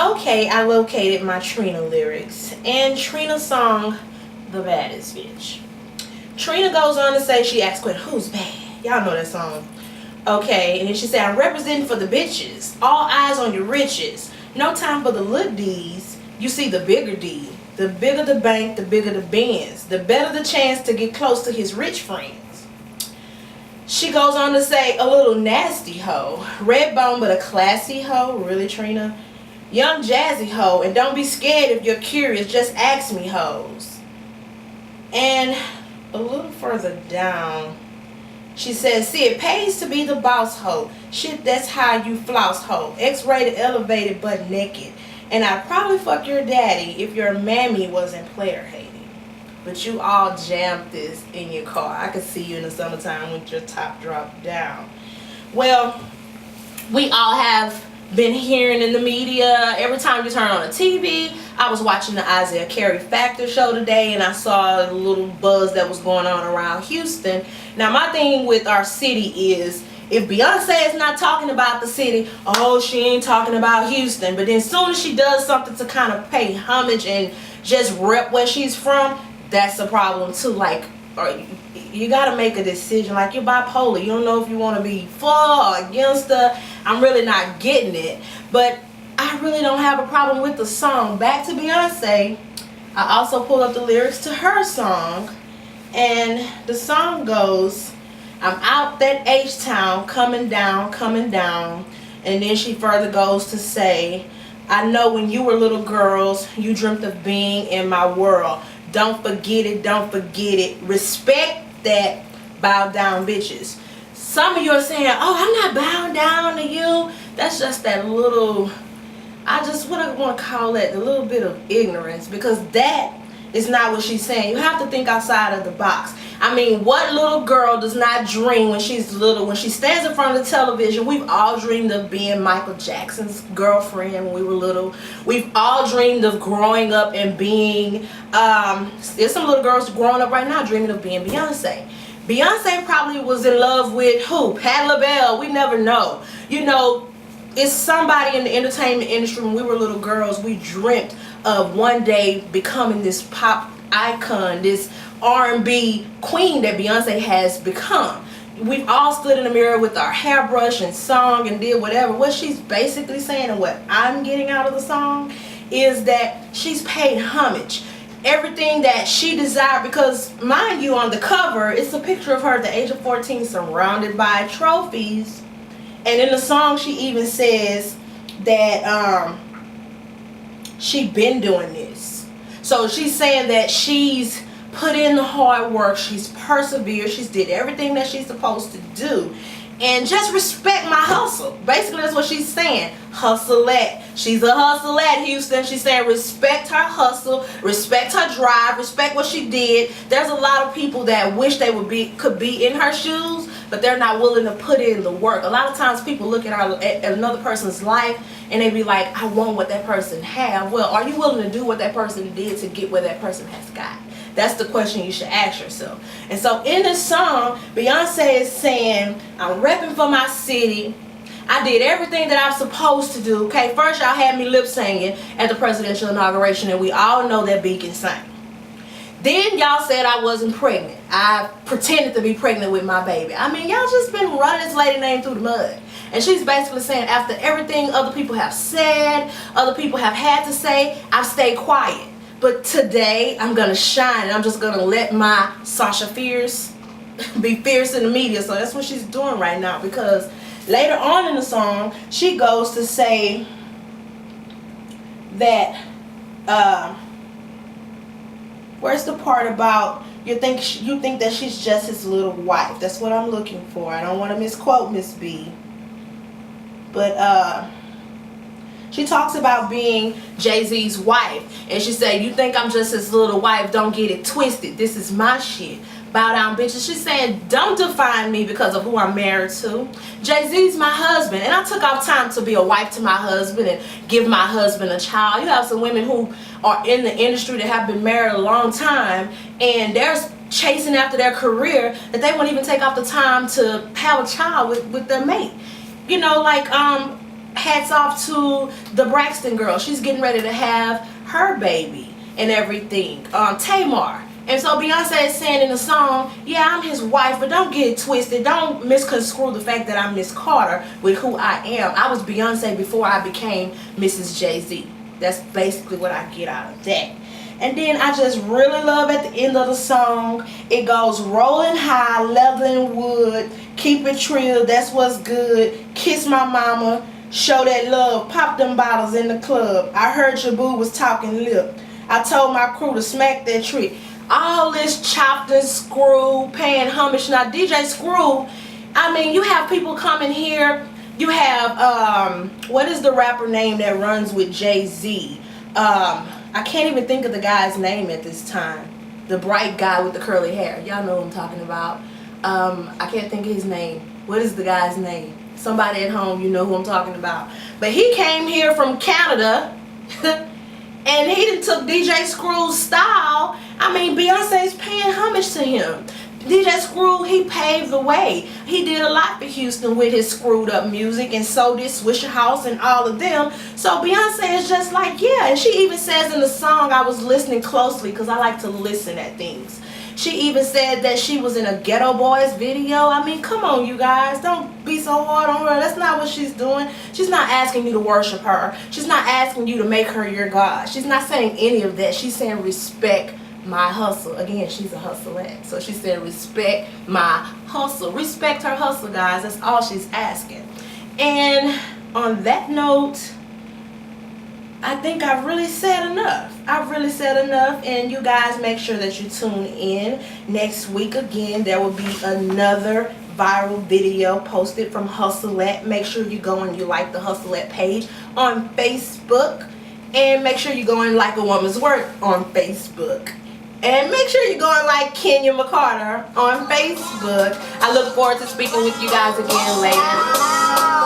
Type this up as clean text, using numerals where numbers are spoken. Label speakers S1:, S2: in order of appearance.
S1: Okay, I located my Trina lyrics. And Trina's song, The Baddest Bitch. Trina goes on to say, she asks, who's bad? Y'all know that song. Okay, and then she said, I'm representing for the bitches. All eyes on your riches. No time for the little D's. You see the bigger D. The bigger the bank, the bigger the Benz. The better the chance to get close to his rich friends. She goes on to say, a little nasty hoe. Red bone but a classy hoe. Really, Trina? Young jazzy hoe. And don't be scared if you're curious. Just ask me, hoes. And a little further down, she says, see, it pays to be the boss hoe. Shit, that's how you floss hoe. X-rated, elevated, butt naked. And I'd probably fuck your daddy if your mammy wasn't player hating. But you all jammed this in your car. I could see you in the summertime with your top dropped down. Well, we all have been hearing in the media, every time you turn on the TV. I was watching the Isaiah Carey Factor show today, and I saw a little buzz that was going on around Houston. Now, my thing with our city is, if Beyonce is not talking about the city, oh, she ain't talking about Houston. But then as soon as she does something to kind of pay homage and just rep where she's from, that's a problem too. Like, you gotta make a decision. Like, you're bipolar. You don't know if you want to be for or against her. I'm really not getting it. But I really don't have a problem with the song. Back to Beyonce, I also pulled up the lyrics to her song. And the song goes, I'm out that H-Town, coming down, coming down. And then she further goes to say, I know when you were little girls, you dreamt of being in my world. Don't forget it, don't forget it. Respect that, bow down bitches. Some of you are saying, oh, I'm not bowing down to you. That's just that little, what I want to call it, a little bit of ignorance. Because that is not what she's saying. You have to think outside of the box. I mean, what little girl does not dream when she's little? When she stands in front of the television, we've all dreamed of being Michael Jackson's girlfriend when we were little. We've all dreamed of growing up and being, there's some little girls growing up right now dreaming of being Beyonce. Beyonce probably was in love with who? Patti LaBelle. We never know. You know, it's somebody in the entertainment industry. When we were little girls, we dreamt of one day becoming this pop icon, this R&B queen that Beyonce has become. We've all stood in the mirror with our hairbrush and sung and did whatever. What she's basically saying, and what I'm getting out of the song, is that she's paid homage. Everything that she desired, because mind you, on the cover, it's a picture of her at the age of 14 surrounded by trophies. And in the song, she even says that she been doing this. So she's saying that she's put in the hard work, she's persevered, she's did everything that she's supposed to do. And just respect my hustle. Basically, that's what she's saying. Husalette. She's a Husalette, Houston. She's saying respect her hustle, respect her drive, respect what she did. There's a lot of people that wish they could be in her shoes, but they're not willing to put in the work. A lot of times people look at another person's life and they be like, I want what that person have. Well, are you willing to do what that person did to get where that person has got? That's the question you should ask yourself. And so in this song, Beyonce is saying, I'm repping for my city. I did everything that I'm supposed to do. Okay, first y'all had me lip singing at the presidential inauguration, and we all know that B can sing. Then y'all said I wasn't pregnant. I pretended to be pregnant with my baby. I mean, y'all just been running this lady name through the mud. And she's basically saying, after everything other people have said, other people have had to say, I've stayed quiet. But today, I'm going to shine, and I'm just going to let my Sasha Fierce be fierce in the media. So that's what she's doing right now, because later on in the song, she goes to say that, where's the part about you think that she's just his little wife? That's what I'm looking for. I don't want to misquote Miss B. But, she talks about being Jay-Z's wife. And she said, you think I'm just his little wife, don't get it twisted. This is my shit. Bow down, bitches. She's saying, don't define me because of who I'm married to. Jay-Z's my husband. And I took off time to be a wife to my husband and give my husband a child. You have some women who are in the industry that have been married a long time, and they're chasing after their career that they won't even take off the time to have a child with their mate. You know, like, hats off to the Braxton girl. She's getting ready to have her baby and everything. Tamar. And so Beyonce is saying in the song, yeah, I'm his wife, but don't get it twisted. Don't misconstrue the fact that I'm Miss Carter with who I am. I was Beyonce before I became Mrs. Jay-Z. That's basically what I get out of that. And then I just really love at the end of the song, it goes rolling high, leveling wood, keep it trill, that's what's good, kiss my mama, show that love, pop them bottles in the club. I heard your boo was talking lip. I told my crew to smack that trick. All this chopped and screw, paying homage. Now DJ Screw, I mean, you have people coming here. You have, what is the rapper name that runs with Jay-Z? I can't even think of the guy's name at this time. The bright guy with the curly hair. Y'all know what I'm talking about. I can't think of his name. What is the guy's name? Somebody at home, you know who I'm talking about. But he came here from Canada and he done took DJ Screw's style. I mean, Beyonce's paying homage to him. DJ Screw, he paved the way. He did a lot for Houston with his screwed up music, and so did Swisher House and all of them. So Beyonce is just like, yeah. And she even says in the song, I was listening closely because I like to listen at things. She even said that she was in a Ghetto Boys video. I mean, come on, you guys. Don't be so hard on her. That's not what she's doing. She's not asking you to worship her. She's not asking you to make her your God. She's not saying any of that. She's saying respect my hustle. Again, she's a hustlette. So she said respect my hustle. Respect her hustle, guys. That's all she's asking. And on that note, I think I've really said enough. I've really said enough. And you guys make sure that you tune in next week. Again, there will be another viral video posted from Husalette. Make sure you go and you like the Husalette page on Facebook. And make sure you go and like A Woman's Work on Facebook. And make sure you go and like Kenya McCarter on Facebook. I look forward to speaking with you guys again later.